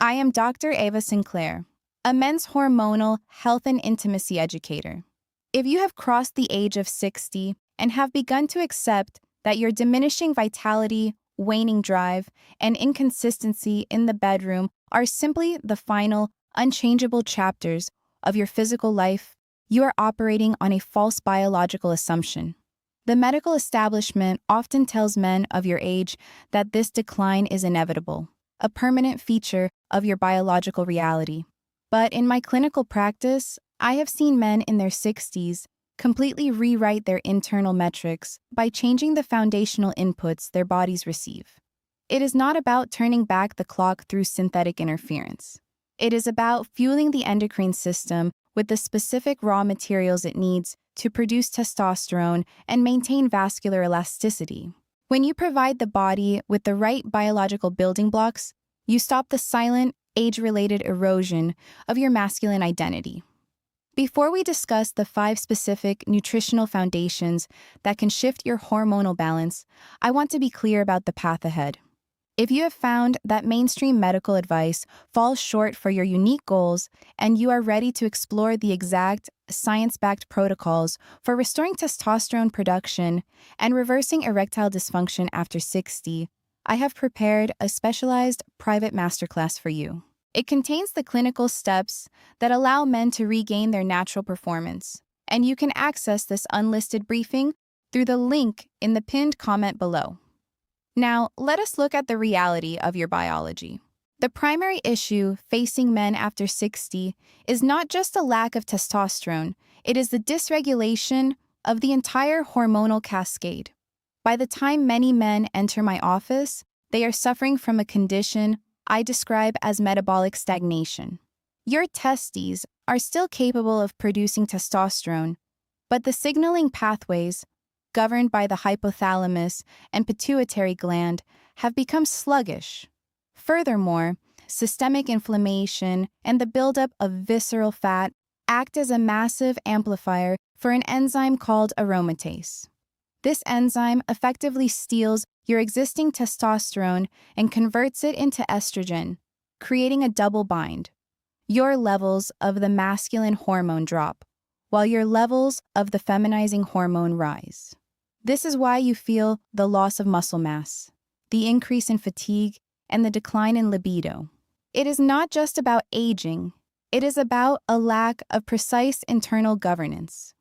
I am Dr. Ava Sinclair, a men's hormonal health and intimacy educator. If you have crossed the age of 60 and have begun to accept that your diminishing vitality, waning drive, and inconsistency in the bedroom are simply the final, unchangeable chapters of your physical life, you are operating on a false biological assumption. The medical establishment often tells men of your age that this decline is inevitable, a permanent feature of your biological reality. But in my clinical practice, I have seen men in their 60s completely rewrite their internal metrics by changing the foundational inputs their bodies receive. It is not about turning back the clock through synthetic interference. It is about fueling the endocrine system with the specific raw materials it needs to produce testosterone and maintain vascular elasticity. When you provide the body with the right biological building blocks, you stop the silent, age-related erosion of your masculine identity. Before we discuss the 5 specific nutritional foundations that can shift your hormonal balance, I want to be clear about the path ahead. If you have found that mainstream medical advice falls short for your unique goals and you are ready to explore the exact science-backed protocols for restoring testosterone production and reversing erectile dysfunction after 60, I have prepared a specialized private masterclass for you. It contains the clinical steps that allow men to regain their natural performance, and you can access this unlisted briefing through the link in the pinned comment below. Now, let us look at the reality of your biology. The primary issue facing men after 60 is not just a lack of testosterone, it is the dysregulation of the entire hormonal cascade. By the time many men enter my office, they are suffering from a condition I describe as metabolic stagnation. Your testes are still capable of producing testosterone, but the signaling pathways, governed by the hypothalamus and pituitary gland, have become sluggish. Furthermore, systemic inflammation and the buildup of visceral fat act as a massive amplifier for an enzyme called aromatase. This enzyme effectively steals your existing testosterone and converts it into estrogen, creating a double bind. Your levels of the masculine hormone drop, while your levels of the feminizing hormone rise. This is why you feel the loss of muscle mass, the increase in fatigue, and the decline in libido. It is not just about aging, it is about a lack of precise internal governance.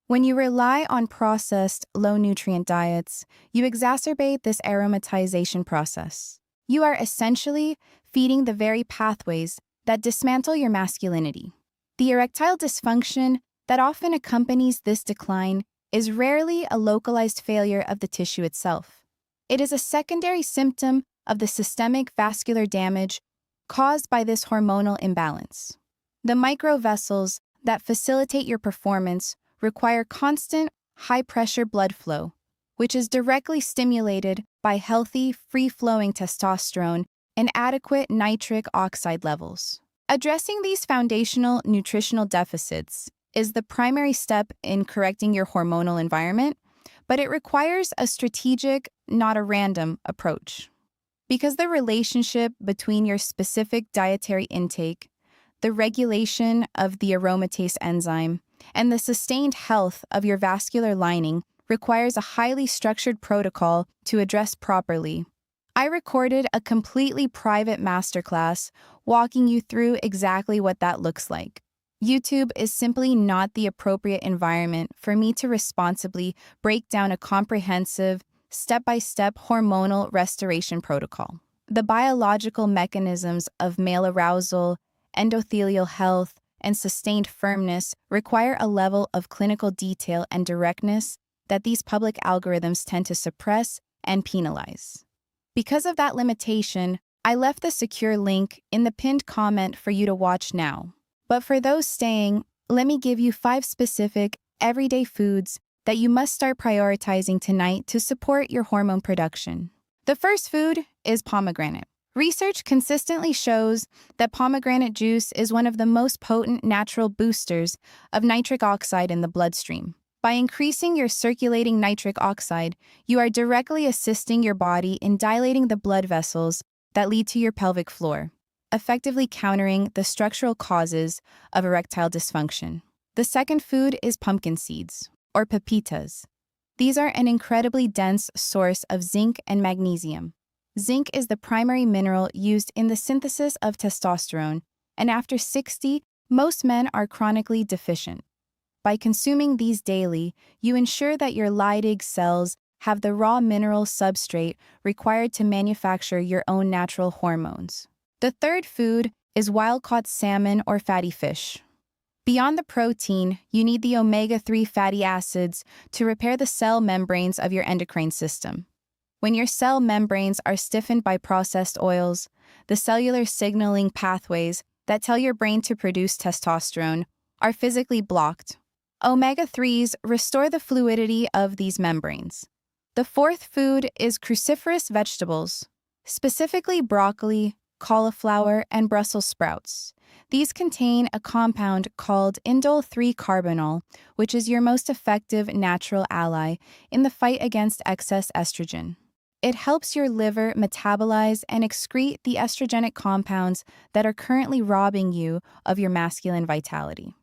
When you rely on processed, low-nutrient diets, you exacerbate this aromatization process. You are essentially feeding the very pathways that dismantle your masculinity. The erectile dysfunction that often accompanies this decline is rarely a localized failure of the tissue itself. It is a secondary symptom of the systemic vascular damage caused by this hormonal imbalance. The microvessels that facilitate your performance require constant, high-pressure blood flow, which is directly stimulated by healthy, free-flowing testosterone and adequate nitric oxide levels. Addressing these foundational nutritional deficits is the primary step in correcting your hormonal environment, but it requires a strategic, not a random, approach. Because the relationship between your specific dietary intake, the regulation of the aromatase enzyme, and the sustained health of your vascular lining requires a highly structured protocol to address properly. I recorded a completely private masterclass walking you through exactly what that looks like. YouTube is simply not the appropriate environment for me to responsibly break down a comprehensive, step-by-step hormonal restoration protocol. The biological mechanisms of male arousal, endothelial health, and sustained firmness require a level of clinical detail and directness that these public algorithms tend to suppress and penalize. Because of that limitation, I left the secure link in the pinned comment for you to watch now. But for those staying, let me give you 5 specific, everyday foods that you must start prioritizing tonight to support your hormone production. The first food is pomegranate. Research consistently shows that pomegranate juice is one of the most potent natural boosters of nitric oxide in the bloodstream. By increasing your circulating nitric oxide, you are directly assisting your body in dilating the blood vessels that lead to your pelvic floor. effectively countering the structural causes of erectile dysfunction. The second food is pumpkin seeds, or pepitas. These are an incredibly dense source of zinc and magnesium. Zinc is the primary mineral used in the synthesis of testosterone, and after 60, most men are chronically deficient. By consuming these daily, you ensure that your Leydig cells have the raw mineral substrate required to manufacture your own natural hormones. The third food is wild-caught salmon or fatty fish. Beyond the protein, you need the omega-3 fatty acids to repair the cell membranes of your endocrine system. When your cell membranes are stiffened by processed oils, the cellular signaling pathways that tell your brain to produce testosterone are physically blocked. Omega-3s restore the fluidity of these membranes. The fourth food is cruciferous vegetables, specifically broccoli, cauliflower, and Brussels sprouts. These contain a compound called indole-3-carbinol, which is your most effective natural ally in the fight against excess estrogen. It helps your liver metabolize and excrete the estrogenic compounds that are currently robbing you of your masculine vitality.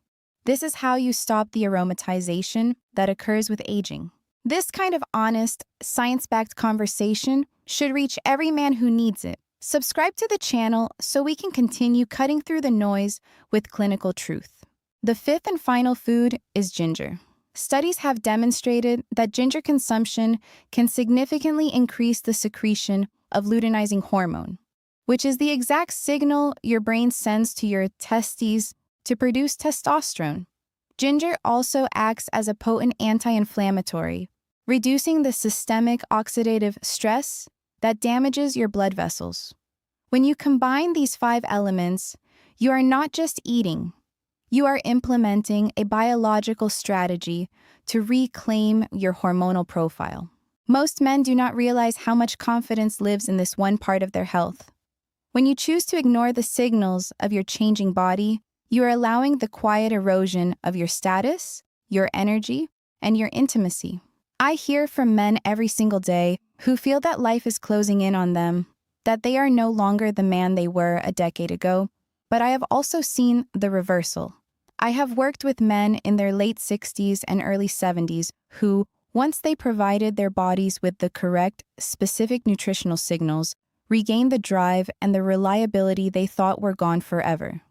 This is how you stop the aromatization that occurs with aging. This kind of honest, science-backed conversation should reach every man who needs it. Subscribe to the channel so we can continue cutting through the noise with clinical truth. The fifth and final food is ginger. Studies have demonstrated that ginger consumption can significantly increase the secretion of luteinizing hormone, which is the exact signal your brain sends to your testes to produce testosterone. Ginger also acts as a potent anti-inflammatory, reducing the systemic oxidative stress that damages your blood vessels. When you combine these 5 elements, you are not just eating, you are implementing a biological strategy to reclaim your hormonal profile. Most men do not realize how much confidence lives in this one part of their health. When you choose to ignore the signals of your changing body, you are allowing the quiet erosion of your status, your energy, and your intimacy. I hear from men every single day who feel that life is closing in on them, that they are no longer the man they were a decade ago, but I have also seen the reversal. I have worked with men in their late 60s and early 70s who, once they provided their bodies with the correct, specific nutritional signals, regained the drive and the reliability they thought were gone forever.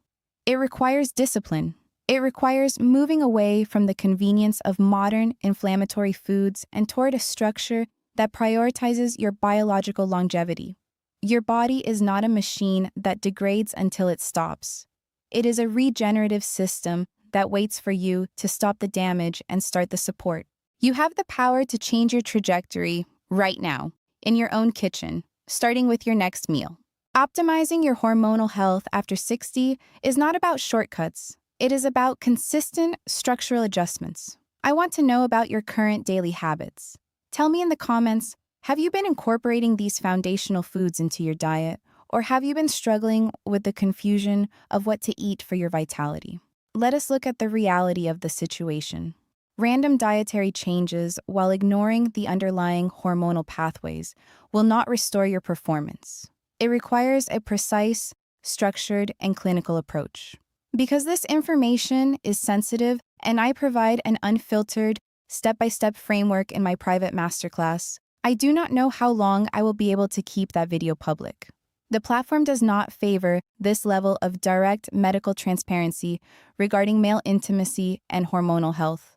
It requires discipline. It requires moving away from the convenience of modern, inflammatory foods and toward a structure that prioritizes your biological longevity. Your body is not a machine that degrades until it stops. It is a regenerative system that waits for you to stop the damage and start the support. You have the power to change your trajectory right now, in your own kitchen, starting with your next meal. Optimizing your hormonal health after 60 is not about shortcuts. It is about consistent structural adjustments. I want to know about your current daily habits. Tell me in the comments, have you been incorporating these foundational foods into your diet, or have you been struggling with the confusion of what to eat for your vitality? Let us look at the reality of the situation. Random dietary changes while ignoring the underlying hormonal pathways will not restore your performance. It requires a precise, structured, and clinical approach. Because this information is sensitive and I provide an unfiltered, step-by-step framework in my private masterclass, I do not know how long I will be able to keep that video public. The platform does not favor this level of direct medical transparency regarding male intimacy and hormonal health.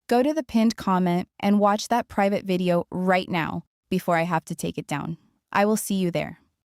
Go to the pinned comment and watch that private video right now before I have to take it down. I will see you there.